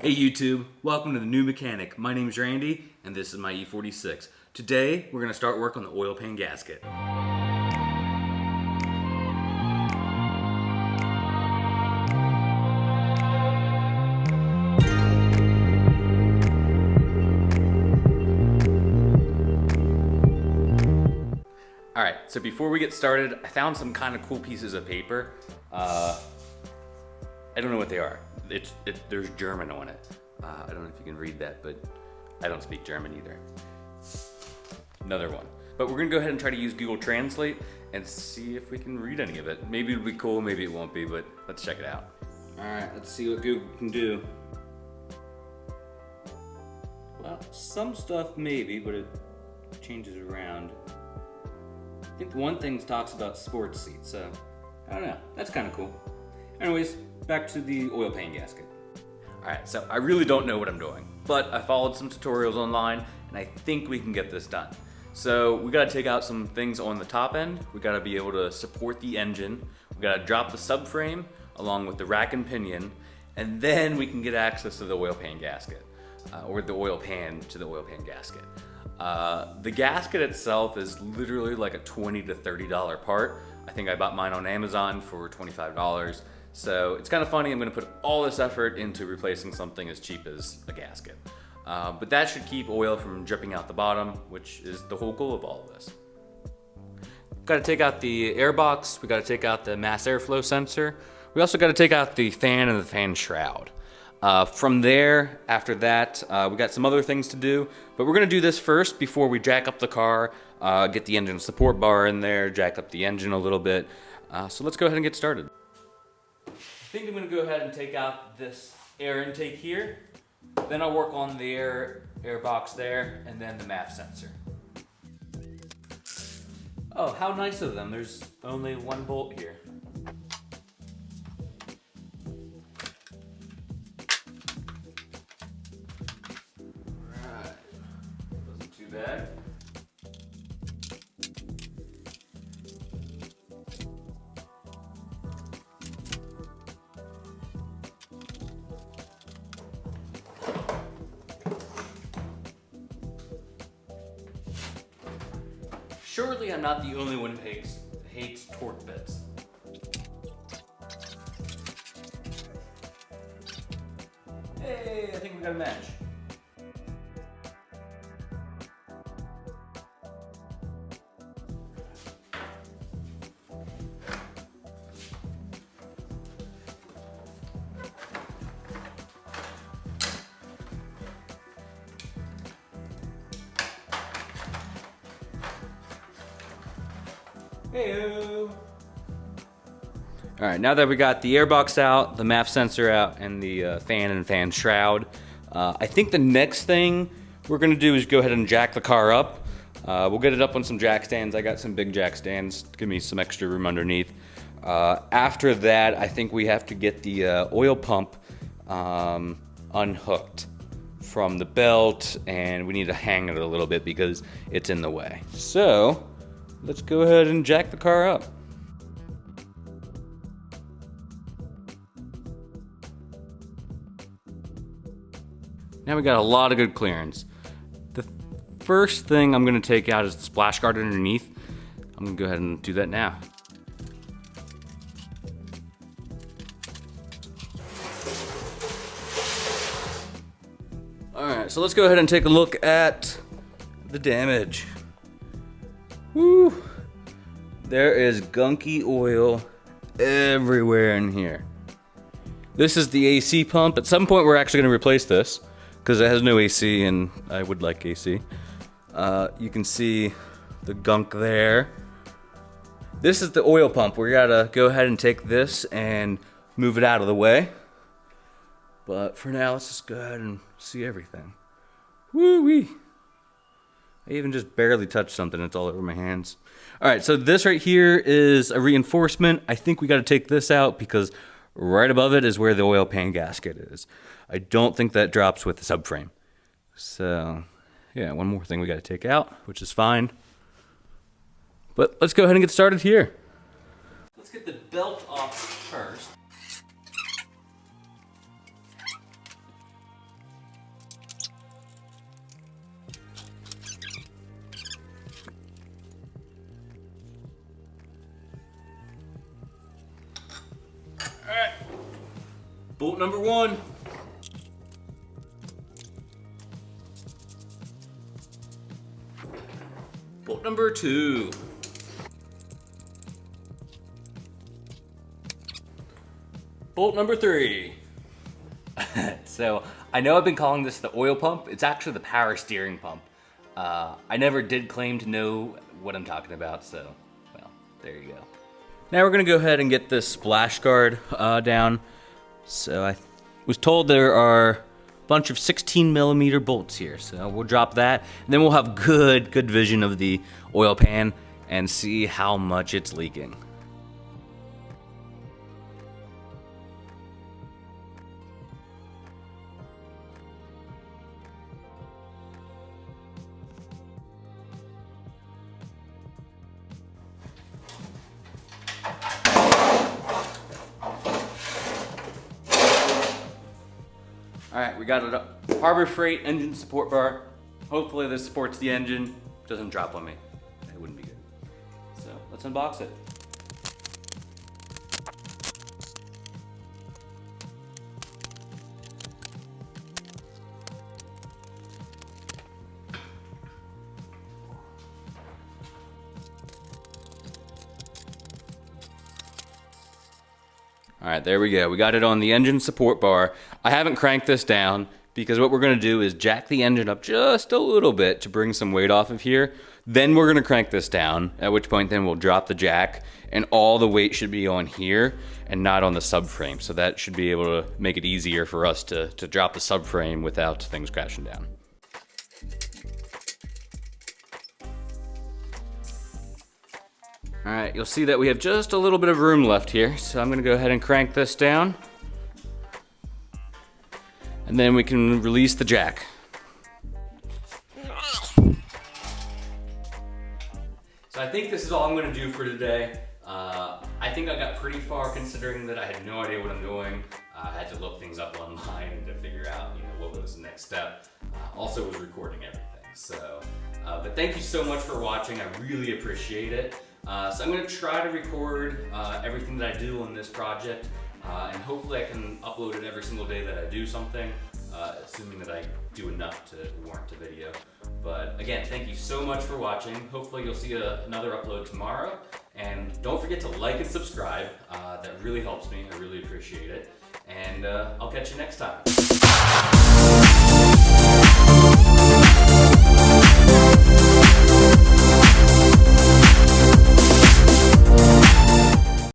Hey YouTube, welcome to The New Mechanic. My name's Randy, and this is my E46. Today, we're going to start work on the oil pan gasket. Alright, so before we get started, I found some kind of cool pieces of paper. I don't know what they are. There's German on it. I don't know if you can read that, but I don't speak German either. Another one. But we're gonna go ahead and try to use Google Translate and see if we can read any of it. Maybe it'll be cool, maybe it won't be, but let's check it out. All right, let's see what Google can do. Well, some stuff maybe, but it changes around. I think one thing talks about sports seats, so I don't know. That's kind of cool. Anyways, back to the oil pan gasket. Alright, so I really don't know what I'm doing, but I followed some tutorials online and I think we can get this done. So we gotta take out some things on the top end. We gotta be able to support the engine. We gotta drop the subframe along with the rack and pinion, and then we can get access to the oil pan gasket, or the oil pan to the oil pan gasket. The gasket itself is literally like a $20 to $30 part. I think I bought mine on Amazon for $25. So it's kind of funny, I'm gonna put all this effort into replacing something as cheap as a gasket. But that should keep oil from dripping out the bottom, which is the whole goal of all of this. Gotta take out the air box, we gotta take out the mass airflow sensor. We also gotta take out the fan and the fan shroud. From there, after that, we got some other things to do, but we're gonna do this first before we jack up the car, get the engine support bar in there, jack up the engine a little bit. So let's go ahead and get started. I think I'm gonna go ahead and take out this air intake here. Then I'll work on the air box there, and then the MAF sensor. Oh, how nice of them. There's only one bolt here. Alright, wasn't too bad. Surely I'm not the only one who hates torque bits. Hey, I think we got a match. Heyo. All right, now that we got the airbox out, the MAF sensor out, and the fan and fan shroud, I think the next thing we're gonna do is go ahead and jack the car up. We'll get it up on some jack stands. I got some big jack stands to give me some extra room underneath. After that, I think we have to get the oil pump unhooked from the belt, and we need to hang it a little bit because it's in the way. So let's go ahead and jack the car up. Now we got a lot of good clearance. The first thing I'm gonna take out is the splash guard underneath. I'm gonna go ahead and do that now. All right, so let's go ahead and take a look at the damage. Woo! There is gunky oil everywhere in here. This is the AC pump. At some point we're actually gonna replace this because it has no AC and I would like AC. You can see the gunk there. This is the oil pump. We gotta go ahead and take this and move it out of the way. But for now, let's just go ahead and see everything. Woo-wee! I even just barely touched something, it's all over my hands. All right, so this right here is a reinforcement. I think we gotta take this out because right above it is where the oil pan gasket is. I don't think that drops with the subframe. So, yeah, one more thing we gotta take out, which is fine. But let's go ahead and get started here. Let's get the belt off first. Bolt number 1. Bolt number 2. Bolt number 3. So, I know I've been calling this the oil pump. It's actually the power steering pump. I never did claim to know what I'm talking about, so, well, there you go. Now we're gonna go ahead and get this splash guard down. So I was told there are a bunch of 16mm bolts here, so we'll drop that, and then we'll have good vision of the oil pan and see how much it's leaking. All right, we got it up. Harbor Freight engine support bar. Hopefully this supports the engine. Doesn't drop on me. It wouldn't be good. So let's unbox it. All right, there we go. We got it on the engine support bar. I haven't cranked this down because what we're gonna do is jack the engine up just a little bit to bring some weight off of here. Then we're gonna crank this down, at which point then we'll drop the jack and all the weight should be on here and not on the subframe. So that should be able to make it easier for us to drop the subframe without things crashing down. All right, you'll see that we have just a little bit of room left here, so I'm gonna go ahead and crank this down. And then we can release the jack. So I think this is all I'm gonna do for today. I think I got pretty far considering that I had no idea what I'm doing. I had to look things up online to figure out, what was the next step. Also was recording everything, so. But thank you so much for watching, I really appreciate it. So I'm gonna try to record everything that I do on this project, and hopefully I can upload it every single day that I do something, assuming that I do enough to warrant a video. But again, thank you so much for watching. Hopefully you'll see another upload tomorrow, and don't forget to like and subscribe. That really helps me, I really appreciate it. And I'll catch you next time.